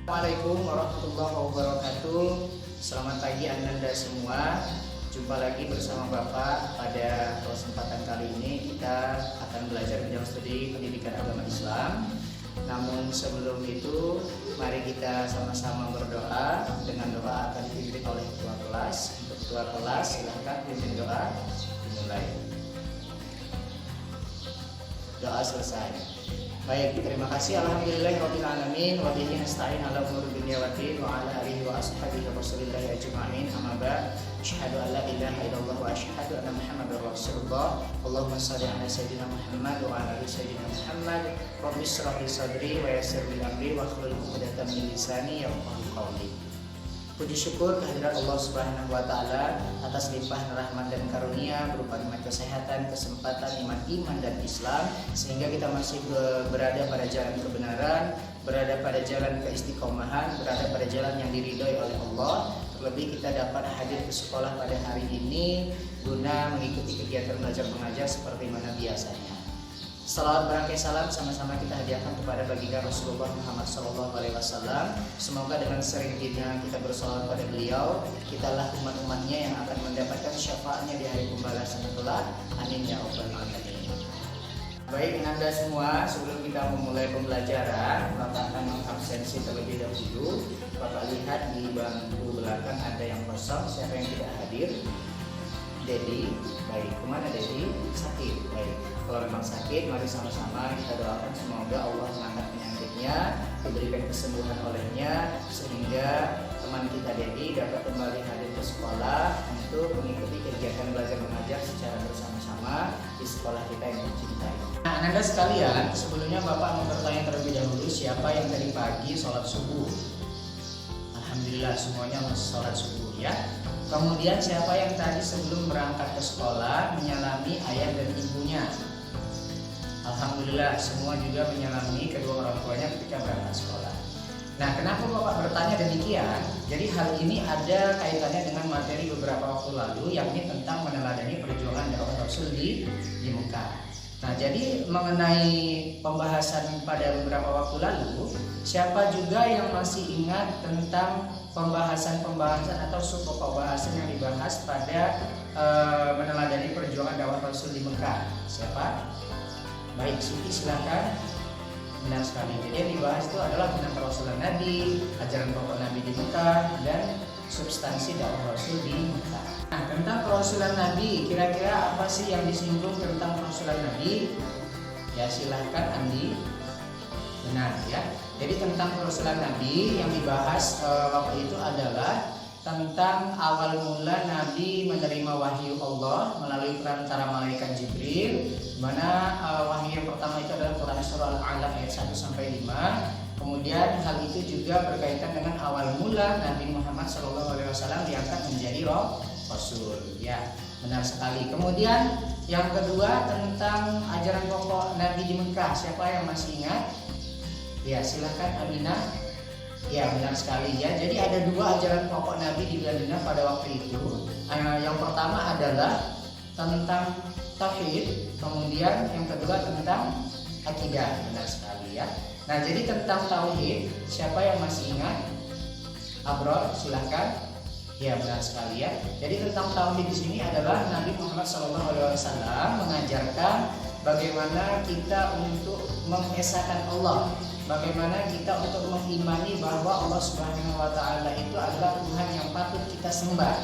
Assalamualaikum warahmatullahi wabarakatuh. Selamat pagi Ananda semua. Jumpa lagi bersama Bapak. Pada kesempatan kali ini kita akan belajar bidang studi pendidikan agama Islam. Namun sebelum itu, mari kita sama-sama berdoa. Dengan doa akan dipimpin oleh ketua kelas. Untuk ketua kelas, silahkan pimpin doa. Dimulai. Doa selesai. Baik, terima kasih. Alhamdulillahirabbil alamin wa bihi nasta'in ala umuri dunya waddin wa ala alihi wa ashabihi rasulillahi ajma'in. Amma ba'd. Asyhadu an la ilaha illallah wa asyhadu anna Muhammadar Rasulullah. Allahumma shalli ala sayyidina Muhammad wa ala ali sayyidina Muhammad. Rabbi shrah li sadri wa yassir li amri wa hlul 'uqdatam min lisani yafqahu qawli. Puji syukur kehadirat Allah Subhanahu wa taala atas limpah rahmat dan karunia berupa nikmat kesehatan, kesempatan, iman dan Islam, sehingga kita masih berada pada jalan kebenaran, berada pada jalan keistiqomahan, berada pada jalan yang diridhoi oleh Allah. Terlebih kita dapat hadir ke sekolah pada hari ini guna mengikuti kegiatan belajar mengajar seperti mana biasanya. Salawat berangkai salam sama-sama kita hadiahkan kepada baginda Rasulullah Muhammad SAW. Semoga dengan seringnya kita bersalawat pada beliau, kitalah umat-umatnya yang akan mendapatkan syafaatnya di hari pembalasan kelak. Amin ya rabbal alamin. Baik Anda semua, sebelum kita memulai pembelajaran, Bapak akan mengabsensi terlebih dahulu. Bapak lihat di bangku belakang ada yang kosong. Siapa yang tidak hadir? Dedi. Baik, kemana Dedi? Sakit. Baik, kalau memang sakit, mari sama-sama kita doakan semoga Allah mengangkat penyakitnya, diberikan kesembuhan olehnya, sehingga teman kita Dedi dapat kembali hadir ke sekolah untuk mengikuti kegiatan belajar mengajar secara bersama-sama di sekolah kita yang dicintai. Nah, Anda sekalian, sebelumnya Bapak mau bertanya terlebih dahulu, siapa yang tadi pagi sholat subuh? Alhamdulillah semuanya sholat subuh ya. Kemudian siapa yang tadi sebelum berangkat ke sekolah menyalami ayah dan ibunya? Alhamdulillah semua juga menyalami kedua orang tuanya ketika berangkat sekolah. Nah, kenapa Bapak bertanya demikian? Jadi hal ini ada kaitannya dengan materi beberapa waktu lalu, yakni tentang meneladani perjuangan dakwah Rasul di Mekah. Nah, jadi mengenai pembahasan pada beberapa waktu lalu, siapa juga yang masih ingat tentang pembahasan atau sub pembahasan yang dibahas pada meneladani perjuangan dakwah Rasul di Mekah? Siapa? Baik, Siti silakan. Benar sekali. Jadi yang dibahas itu adalah tentang kerasulan Nabi, ajaran pokok Nabi di Mekah, dan substansi dakwah Rasul di Mekah. Nah, tentang kerasulan Nabi, kira-kira apa sih yang disinggung tentang kerasulan Nabi? Ya silahkan Andi. Benar ya. Jadi tentang kerasulan Nabi yang dibahas waktu itu adalah tentang awal mula Nabi menerima wahyu Allah melalui perantara malaikat Jibril, mana wahyu yang pertama itu adalah Quran surah Al-Alaq ayat 1 sampai 5. Kemudian hal itu juga berkaitan dengan awal mula Nabi Muhammad SAW diangkat menjadi Rasul. Ya, benar sekali. Kemudian yang kedua tentang ajaran pokok Nabi di Mekah. Siapa yang masih ingat? Ya, silakan Aminah. Ya, benar sekali ya. Jadi ada dua ajaran pokok Nabi di Madinah pada waktu itu. Yang pertama adalah tentang tauhid, kemudian yang kedua tentang akidah. Benar sekali ya. Nah, jadi tentang tauhid, siapa yang masih ingat? Abror, silakan. Ya, benar sekali ya. Jadi tentang tauhid di sini adalah Nabi Muhammad SAW mengajarkan bagaimana kita untuk mengesahkan Allah, bagaimana kita untuk mengimani bahwa Allah Subhanahu wa taala itu adalah Tuhan yang patut kita sembah,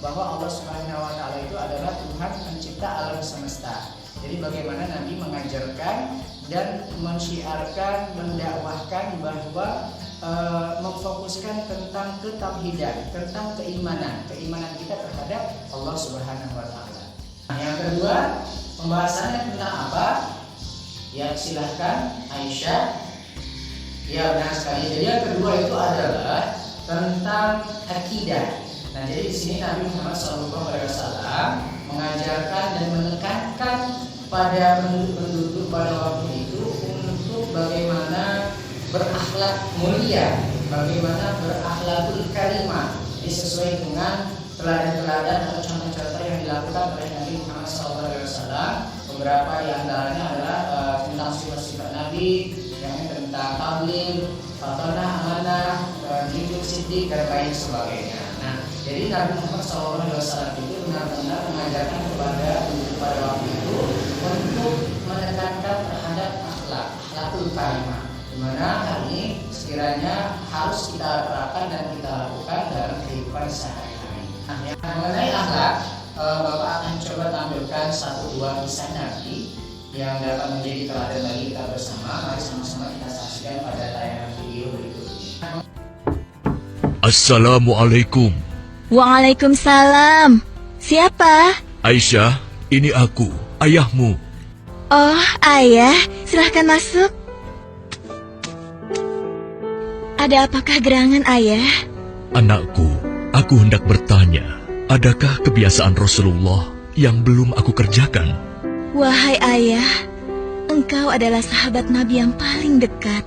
bahwa Allah Subhanahu wa taala itu adalah Tuhan pencipta alam semesta. Jadi bagaimana Nabi mengajarkan dan mensyiarkan, mendakwahkan bahwa memfokuskan tentang ketauhidan, tentang keimanan kita terhadap Allah Subhanahu wa taala. Nah, yang kedua, pembahasannya tentang apa? Ya, silahkan Aisyah. Ya, benar sekali. Jadi yang kedua itu adalah tentang akidah. Nah, jadi di sini Nabi Muhammad SAW mengajarkan dan menekankan pada penduduk pada waktu itu untuk bagaimana berakhlak mulia, bagaimana berakhlakul karimah, sesuai dengan teladan-teladan atau contoh-contoh yang dilakukan oleh Nabi Muhammad SAW. beberapa di antaranya adalah tentang sifat-sifat Nabi, yang tentang tabligh, fatonah, amanah, hidup siddiq dan lain sebagainya. Nah, jadi Nabi Muhammad SAW itu benar-benar mengajarkan kepada waktu itu untuk menekankan terhadap akhlakul karimah, di mana hal ini sekiranya harus kita terapkan dan kita lakukan dalam kehidupan sehari-hari. Nah, yang mengenai akhlak, Bapak akan coba tampilkan 1-2 kisah Nabi yang dapat menjadi teladan bagi kita bersama. Mari sama-sama kita saksikan pada tayangan video berikut ini. Assalamualaikum. Waalaikumsalam. Siapa? Aisyah, ini aku, ayahmu. Oh, ayah, silahkan masuk. Ada apakah gerangan, ayah? Anakku, aku hendak bertanya, adakah kebiasaan Rasulullah yang belum aku kerjakan? Wahai ayah, engkau adalah sahabat Nabi yang paling dekat.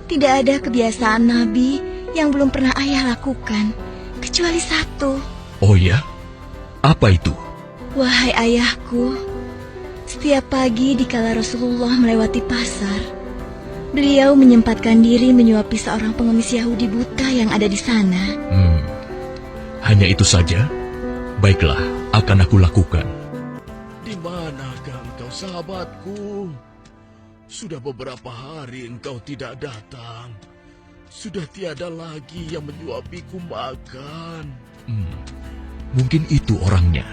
Tidak ada kebiasaan Nabi yang belum pernah ayah lakukan, kecuali satu. Oh ya? Apa itu? Wahai ayahku, setiap pagi dikala Rasulullah melewati pasar, beliau menyempatkan diri menyuapi seorang pengemis Yahudi buta yang ada di sana. Hanya itu saja? Baiklah, akan aku lakukan. Di manakah engkau, sahabatku? Sudah beberapa hari engkau tidak datang. Sudah tiada lagi yang menyuapiku makan. Mungkin itu orangnya.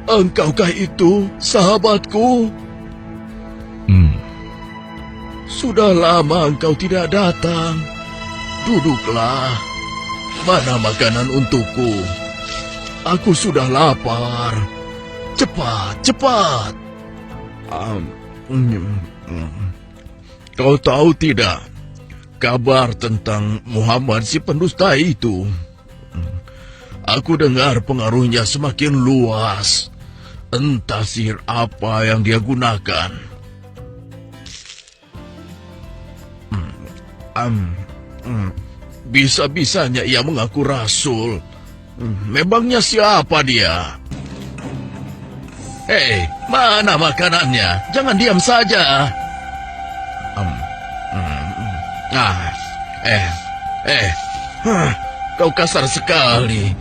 Engkaukah itu, sahabatku? Sudah lama engkau tidak datang. Duduklah. Mana makanan untukku? Aku sudah lapar. Cepat, cepat. Kau tahu tidak kabar tentang Muhammad si pendusta itu? Aku dengar pengaruhnya semakin luas. Entah sihir apa yang dia gunakan. Bisa-bisanya ia mengaku rasul. Memangnya siapa dia? Hei, mana makanannya? Jangan diam saja. Kau kasar sekali.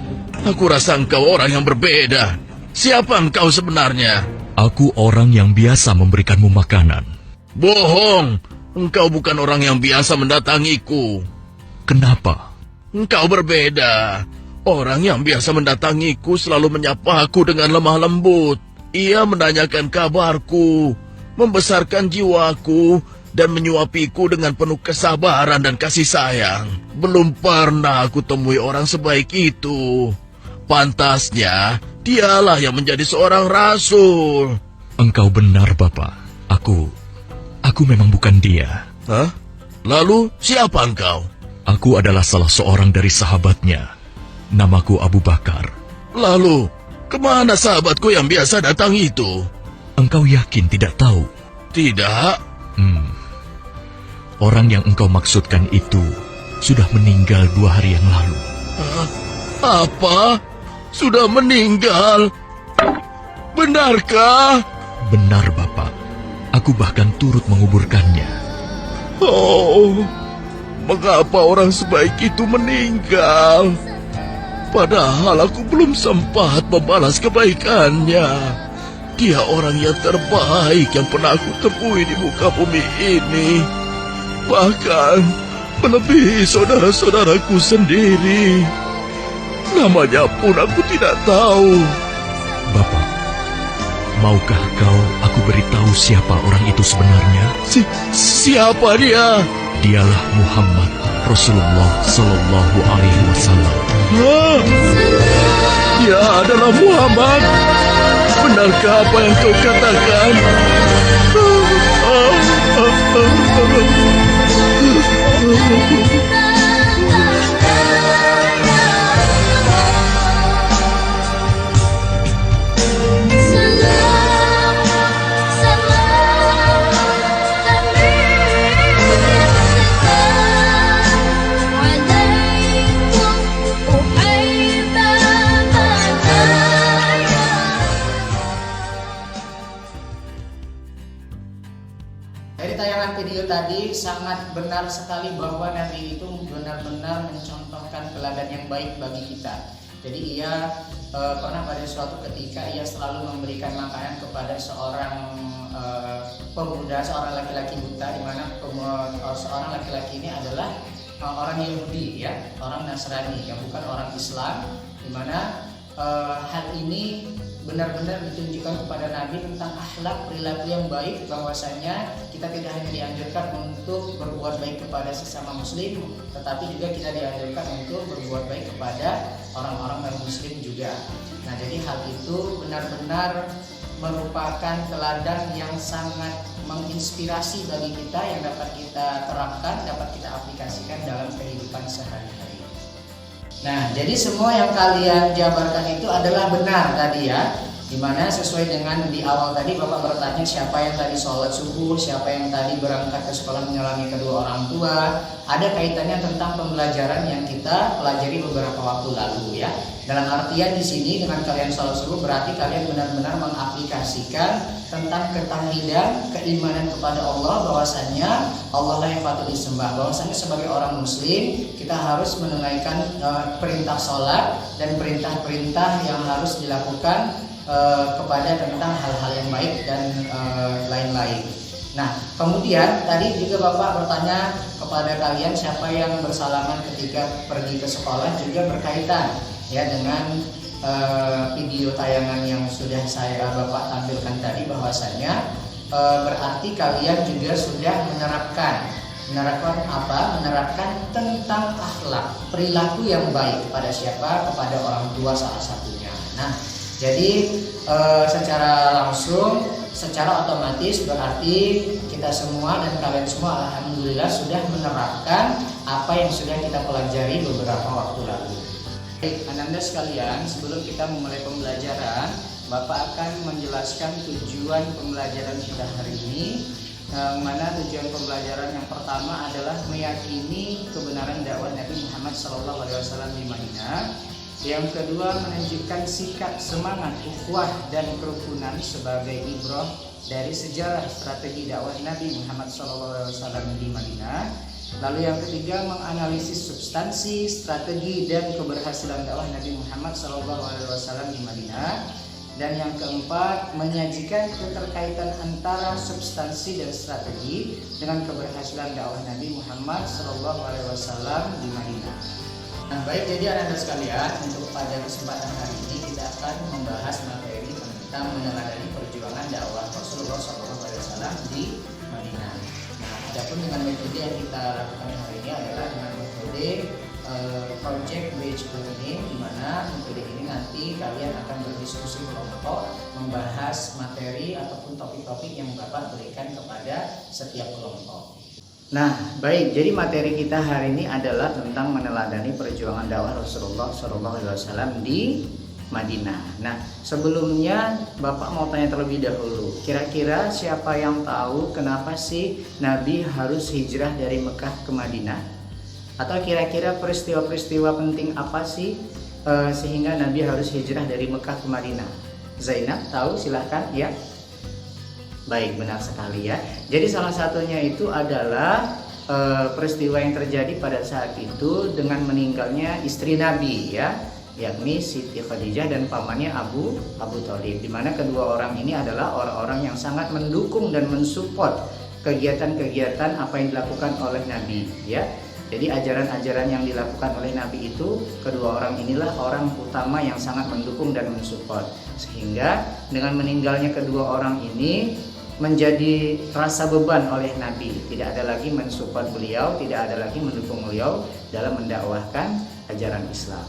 Aku rasa engkau orang yang berbeda. Siapa engkau sebenarnya? Aku orang yang biasa memberikanmu makanan. Bohong. Engkau bukan orang yang biasa mendatangiku. Kenapa? Engkau berbeda. Orang yang biasa mendatangiku selalu menyapa aku dengan lemah lembut. Ia menanyakan kabarku, membesarkan jiwaku, dan menyuapiku dengan penuh kesabaran dan kasih sayang. Belum pernah aku temui orang sebaik itu. Pantasnya, dialah yang menjadi seorang rasul. Engkau benar, Bapak. Aku memang bukan dia. Hah? Lalu, siapa engkau? Aku adalah salah seorang dari sahabatnya. Namaku Abu Bakar. Lalu, kemana sahabatku yang biasa datang itu? Engkau yakin tidak tahu? Tidak. Orang yang engkau maksudkan itu sudah meninggal 2 hari yang lalu. Apa? Sudah meninggal? Benarkah? Benar, Bapak. Aku bahkan turut menguburkannya. Oh, mengapa orang sebaik itu meninggal? Padahal aku belum sempat membalas kebaikannya. Dia orang yang terbaik yang pernah aku temui di muka bumi ini. Bahkan melebihi saudara-saudaraku sendiri. Namanya pun aku tidak tahu. Bapak, maukah aku beritahu siapa orang itu sebenarnya? Siapa dia? Dialah Muhammad Rasulullah Sallallahu Alaihi Wasallam. Dia adalah Muhammad. Benarkah apa yang kau katakan? Dari tayangan video tadi sangat benar sekali bahwa Nabi itu benar-benar mencontohkan teladan yang baik bagi kita. Jadi ia pernah pada suatu ketika ia selalu memberikan makanan kepada seorang pemuda, seorang laki-laki buta, di mana seorang laki-laki ini adalah orang Yahudi, ya, orang Nasrani, yang bukan orang Islam, di mana hal ini benar-benar ditunjukkan kepada Nabi tentang akhlak perilaku yang baik, bahwasanya kita tidak hanya dianjurkan untuk berbuat baik kepada sesama muslim, tetapi juga kita dianjurkan untuk berbuat baik kepada orang-orang non-muslim juga. Nah, jadi hal itu benar-benar merupakan teladan yang sangat menginspirasi bagi kita, yang dapat kita terapkan, dapat kita aplikasikan dalam kehidupan sehari-hari. Nah, jadi semua yang kalian jabarkan itu adalah benar tadi ya. Dimana sesuai dengan di awal tadi Bapak bertanya siapa yang tadi sholat subuh, siapa yang tadi berangkat ke sekolah menyelami kedua orang tua. Ada kaitannya tentang pembelajaran yang kita pelajari beberapa waktu lalu ya. Dalam artian di sini dengan kalian sholat subuh berarti kalian benar-benar mengaplikasikan tentang ketauhidan, keimanan kepada Allah, bahwasanya Allah lah yang patut disembah. Bahwasanya sebagai orang muslim kita harus menunaikan perintah sholat dan perintah-perintah yang harus dilakukan kepada tentang hal-hal yang baik dan lain-lain. Nah, kemudian tadi juga Bapak bertanya kepada kalian siapa yang bersalaman ketika pergi ke sekolah, juga berkaitan ya dengan video tayangan yang sudah Bapak tampilkan tadi, bahwasanya berarti kalian juga sudah menerapkan apa? Menerapkan tentang akhlak, perilaku yang baik kepada siapa? Kepada orang tua salah satunya. Nah, jadi secara langsung, secara otomatis berarti kita semua dan kalian semua alhamdulillah sudah menerapkan apa yang sudah kita pelajari beberapa waktu lalu. Baik, Ananda sekalian, sebelum kita memulai pembelajaran, Bapak akan menjelaskan tujuan pembelajaran kita hari ini. Mana tujuan pembelajaran yang pertama adalah meyakini kebenaran dakwah Nabi Muhammad SAW di Madinah. Yang kedua, menunjukkan sikap semangat ukhuwah dan kerukunan sebagai ibrah dari sejarah strategi dakwah Nabi Muhammad SAW di Madinah. Lalu yang ketiga, menganalisis substansi, strategi dan keberhasilan dakwah Nabi Muhammad SAW di Madinah. Dan yang keempat, menyajikan keterkaitan antara substansi dan strategi dengan keberhasilan dakwah Nabi Muhammad SAW di Madinah. Nah, baik, jadi anak-anak sekalian, untuk pada kesempatan hari ini kita akan membahas materi tentang meneladani perjuangan dakwah Rasulullah SAW di Madinah. Nah, adapun dengan metode yang kita lakukan hari ini adalah dengan metode project based learning, di mana metode ini nanti kalian akan berdiskusi kelompok, membahas materi ataupun topik-topik yang Bapak berikan kepada setiap kelompok. Nah, baik, jadi materi kita hari ini adalah tentang meneladani perjuangan dakwah Rasulullah SAW di Madinah. Nah, sebelumnya Bapak mau tanya terlebih dahulu, kira-kira siapa yang tahu kenapa sih Nabi harus hijrah dari Mekah ke Madinah? Atau kira-kira peristiwa-peristiwa penting apa sih sehingga Nabi harus hijrah dari Mekah ke Madinah? Zainab tahu? Silahkan ya. Baik, benar sekali ya. Jadi salah satunya itu adalah peristiwa yang terjadi pada saat itu dengan meninggalnya istri Nabi ya, yakni Siti Khadijah dan pamannya Abu Thalib, di mana kedua orang ini adalah orang-orang yang sangat mendukung dan mensupport kegiatan-kegiatan apa yang dilakukan oleh Nabi ya. Jadi ajaran-ajaran yang dilakukan oleh Nabi itu, kedua orang inilah orang utama yang sangat mendukung dan mensupport. Sehingga dengan meninggalnya kedua orang ini menjadi rasa beban oleh Nabi. Tidak ada lagi mensupport beliau, tidak ada lagi mendukung beliau dalam mendakwahkan ajaran Islam.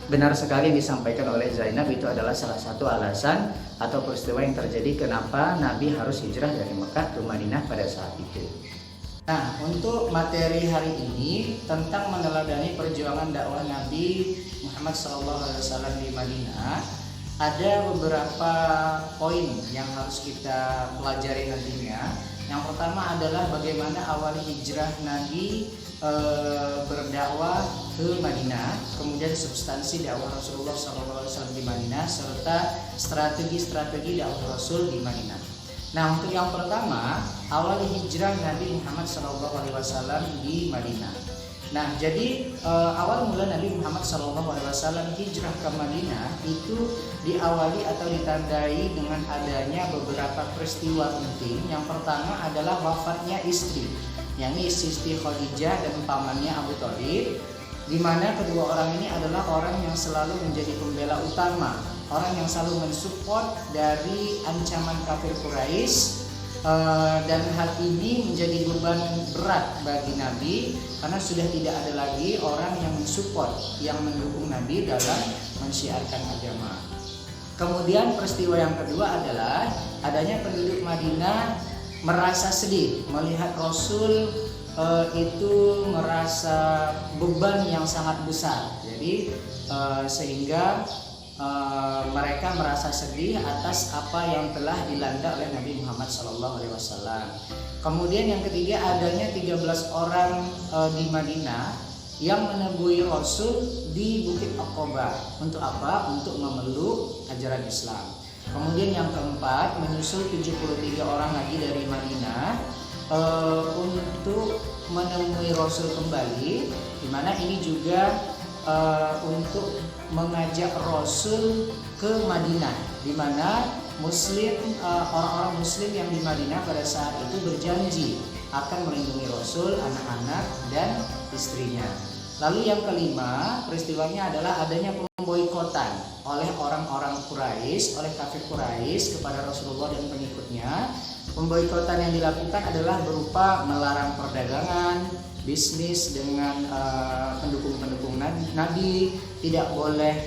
Benar sekali yang disampaikan oleh Zainab, itu adalah salah satu alasan atau peristiwa yang terjadi kenapa Nabi harus hijrah dari Mekah ke Madinah pada saat itu. Nah, untuk materi hari ini tentang meneladani perjuangan dakwah Nabi Muhammad SAW di Madinah, ada beberapa poin yang harus kita pelajari nantinya. Yang pertama adalah bagaimana awal hijrah Nabi berdakwah ke Madinah, kemudian substansi dakwah Rasulullah SAW di Madinah, serta strategi-strategi dakwah Rasul di Madinah. Nah, untuk yang pertama, awal hijrah Nabi Muhammad SAW di Madinah. Nah, jadi awal mula Nabi Muhammad SAW hijrah ke Madinah itu diawali atau ditandai dengan adanya beberapa peristiwa penting. Yang pertama adalah wafatnya istri, yakni Siti Khadijah dan pamannya Abu Thalib, di mana kedua orang ini adalah orang yang selalu menjadi pembela utama, orang yang selalu mensupport dari ancaman kafir Quraisy. Dan hal ini menjadi beban berat bagi Nabi karena sudah tidak ada lagi orang yang mensupport, yang mendukung Nabi dalam mensiarkan agama. Kemudian peristiwa yang kedua adalah adanya penduduk Madinah merasa sedih melihat Rasul itu merasa beban yang sangat besar. Jadi sehingga mereka merasa sedih atas apa yang telah dilanda oleh Nabi Muhammad SAW. Kemudian yang ketiga adanya 13 orang di Madinah yang menemui Rasul di Bukit Aqabah. Untuk apa? Untuk memeluk ajaran Islam. Kemudian yang keempat menyusul 73 orang lagi dari Madinah untuk menemui Rasul kembali, di mana ini juga untuk mengajak Rasul ke Madinah, di mana orang-orang Muslim yang di Madinah pada saat itu berjanji akan melindungi Rasul, anak-anak dan istrinya. Lalu yang kelima peristiwanya adalah adanya pemboikotan oleh orang-orang Quraisy, oleh kafir Quraisy kepada Rasulullah dan pengikutnya. Pemboikotan yang dilakukan adalah berupa melarang perdagangan, bisnis dengan pendukung-pendukung Nabi, tidak boleh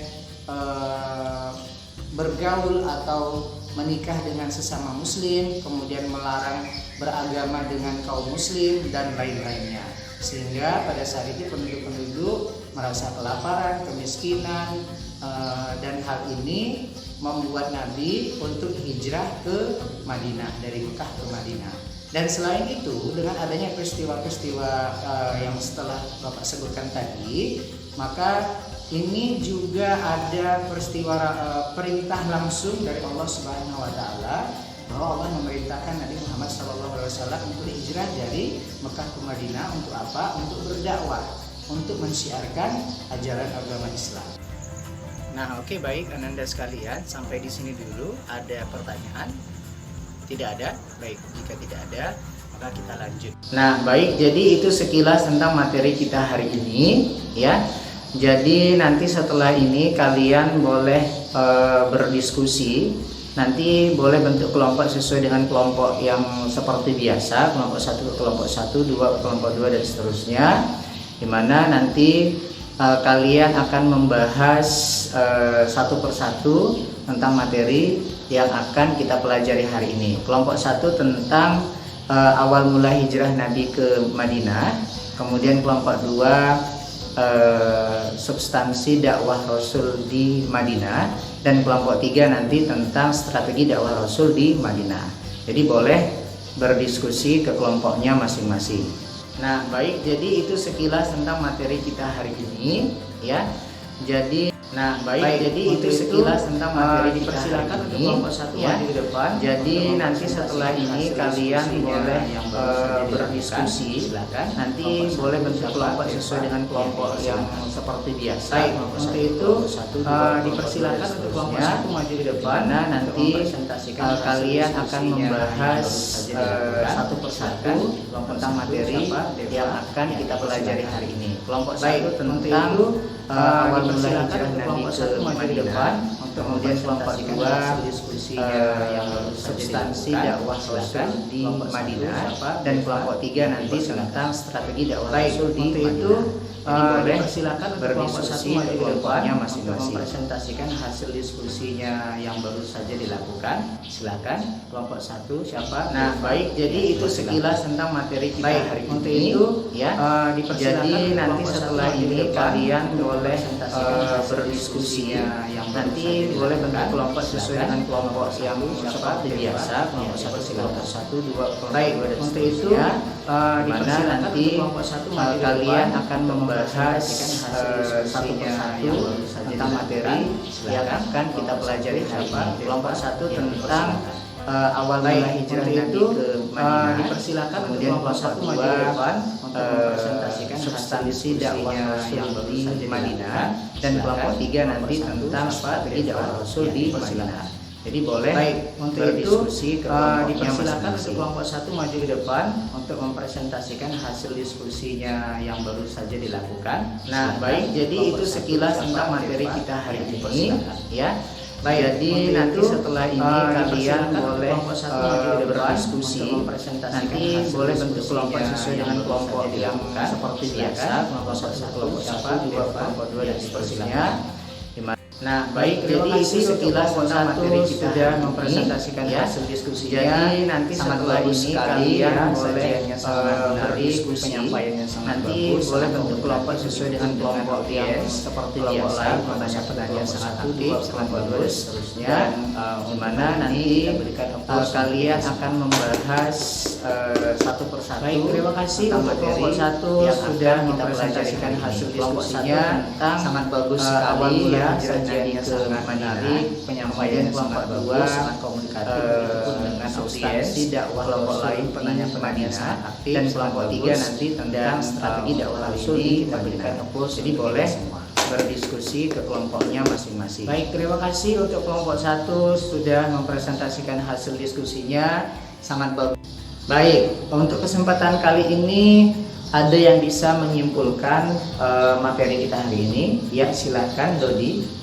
bergaul atau menikah dengan sesama muslim, kemudian melarang beragama dengan kaum muslim dan lain-lainnya. Sehingga pada saat itu penduduk-penduduk merasa kelaparan, kemiskinan, dan hal ini membuat Nabi untuk hijrah ke Madinah, dari Mekah ke Madinah. Dan selain itu, dengan adanya peristiwa-peristiwa yang setelah Bapak sebutkan tadi, maka ini juga ada peristiwa perintah langsung dari Allah Subhanahu wa taala, bahwa Allah memerintahkan Nabi Muhammad SAW untuk hijrah dari Mekah ke Madinah. Untuk apa? Untuk berdakwah, untuk mensiarkan ajaran agama Islam. Nah, oke, baik Ananda sekalian, sampai di sini dulu. Ada pertanyaan? Tidak ada? Baik, jika tidak ada, maka kita lanjut. Nah, baik, jadi itu sekilas tentang materi kita hari ini, ya. Jadi nanti setelah ini kalian boleh berdiskusi. Nanti boleh bentuk kelompok sesuai dengan kelompok yang seperti biasa, kelompok 1 ke kelompok 1, 2 ke kelompok 2 dan seterusnya. Dimana nanti kalian akan membahas satu persatu tentang materi yang akan kita pelajari hari ini. Kelompok 1 tentang awal mula hijrah Nabi ke Madinah. Kemudian kelompok 2 substansi dakwah Rasul di Madinah. Dan kelompok 3 nanti tentang strategi dakwah Rasul di Madinah. Jadi boleh berdiskusi ke kelompoknya masing-masing. Nah, baik, jadi itu sekilas tentang materi kita hari ini, ya. Jadi jadi itu sekilas tentang materi dipersilakan untuk kelompok 1 ya, di depan. Jadi nanti setelah ini kalian boleh berdiskusi. Silakan. Nanti boleh bentuk kelompok sesuai dengan kelompok yang seperti biasa. Untuk itu dipersilakan untuk kelompok 1 maju di depan. Nah, nanti kalian akan membahas satu persatu tentang materi yang akan kita pelajari hari ini. Kelompok 1 tentang awal mula hijrah Nabi ke Madinah. Kemudian kelompok 2 yang substansi dakwah Rasul di Madinah. Dan kelompok 3 nanti tentang strategi dakwah Rasul di Madinah. Boleh silakan berdiskusi ke kelompoknya masing-masing, mempresentasikan hasil diskusinya yang baru saja dilakukan. Silakan kelompok 1 siapa? Nah, baik, jadi itu sekilas tentang materi kita hari ini. Untuk itu ya, jadi nanti setelah ini kalian boleh berdiskusinya yang nanti boleh bentuk kelompok sesuai dengan kelompok yang seperti biasa. Kelompok 1 kelompok 1, 2 kelompok 2 dan seterusnya. Dimana nanti kalian akan membahas satu persatu tentang materi yang akan kita pelajari hari ini. Kelompok 1 tentang awal mula hijrah Nabi ke Madinah. Dipersilakan kemudian kelompok 1 maju ke depan untuk mempresentasikan substansi dakwah yang baru di Madinah, dan kelompok 3 nanti tentang strategi dakwah Rasul di Madinah. Jadi boleh untuk berdiskusi ke dipersilakan untuk kelompok 1 maju ke depan untuk mempresentasikan hasil diskusinya yang baru saja dilakukan. Nah, baik, jadi itu sekilas tentang materi kita hari ini, ya. Baik, jadi nanti setelah ini kalian boleh berdiskusi, nanti boleh bentuk kelompok sesuai dengan kelompok yang seperti biasa, kelompok 1, kelompok 1, kelompok 2 dan seterusnya. Nah, baik, jadi itu sekilas tentang materi kita sudah mempresentasikan hasil diskusinya. Jadi nanti setelah ini kalian boleh berdiskusi, penyampaiannya sangat bagus. Boleh bentuk kelompok sesuai dengan kelompok yang seperti biasa, pertanyaan sangat aktif, sangat bagus, seterusnya. Dimana nanti kalian akan membahas satu persatu. Baik, terima kasih untuk kelompok 1 sudah mempresentasikan hasil diskusinya. Sangat bagus sekali ya. Jadi sangat menarik, penyampaian kelompok 2 sangat komunikatif dengan substansi dakwah kelompok lain, penanya-penanya sangat aktif, dan kelompok 3 nanti tentang strategi dakwah Rasul di Madinah. Jadi boleh berdiskusi ke kelompoknya masing-masing. Baik, terima kasih untuk kelompok 1 sudah mempresentasikan hasil diskusinya, sangat bagus. Baik, untuk kesempatan kali ini ada yang bisa menyimpulkan materi kita hari ini? Ya, silakan Dodi.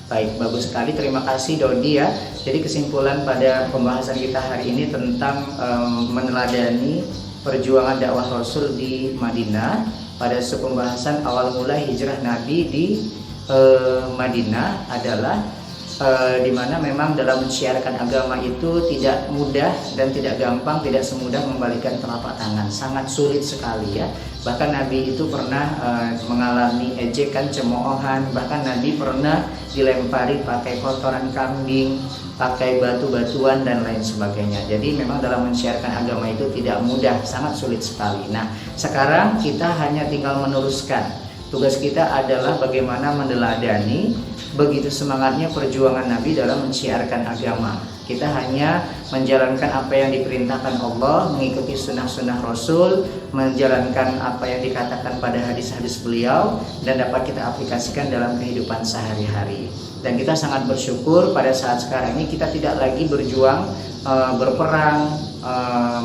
Baik, bagus sekali. Terima kasih Dodi ya. Jadi kesimpulan pada pembahasan kita hari ini tentang meneladani perjuangan dakwah Rasul di Madinah pada pembahasan awal mula hijrah Nabi di Madinah adalah di mana memang dalam mensiarkan agama itu tidak mudah dan tidak gampang, tidak semudah membalikan telapak tangan, sangat sulit sekali ya. Bahkan Nabi itu pernah mengalami ejekan, cemoohan, bahkan Nabi pernah dilempari pakai kotoran kambing, pakai batu-batuan dan lain sebagainya. Jadi memang dalam mensiarkan agama itu tidak mudah, sangat sulit sekali. Nah, sekarang kita hanya tinggal meneruskan. Tugas kita adalah bagaimana meneladani begitu semangatnya perjuangan Nabi dalam mensiarkan agama. Kita hanya menjalankan apa yang diperintahkan Allah, mengikuti sunnah-sunnah Rasul, menjalankan apa yang dikatakan pada hadis-hadis beliau, dan dapat kita aplikasikan dalam kehidupan sehari-hari. Dan kita sangat bersyukur pada saat sekarang ini kita tidak lagi berjuang, berperang,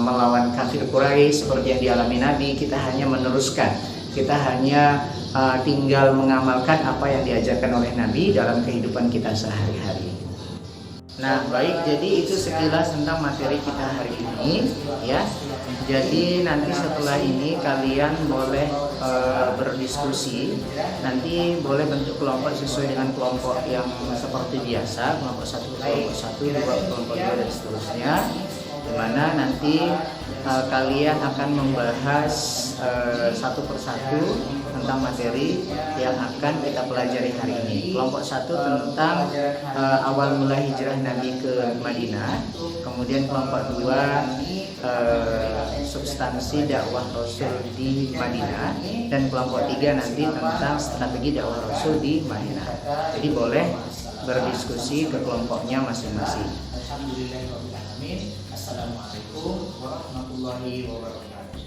melawan kafir Quraisy seperti yang dialami Nabi. Kita hanya meneruskan, kita hanya tinggal mengamalkan apa yang diajarkan oleh Nabi dalam kehidupan kita sehari-hari. Nah, baik, jadi itu sekilas tentang materi kita hari ini ya. Jadi nanti setelah ini kalian boleh berdiskusi. Nanti boleh bentuk kelompok sesuai dengan kelompok yang seperti biasa, kelompok 1, kelompok 1, kelompok 2 dan seterusnya. Dimana nanti kalian akan membahas satu persatu tentang materi yang akan kita pelajari hari ini. Kelompok 1 tentang awal mula hijrah Nabi ke Madinah. Kemudian kelompok 2 substansi dakwah Rasul di Madinah, dan kelompok 3 nanti tentang strategi dakwah Rasul di Madinah. Jadi boleh berdiskusi ke kelompoknya masing-masing. Alhamdulillahirabbil alamin. Assalamualaikum warahmatullahi wabarakatuh.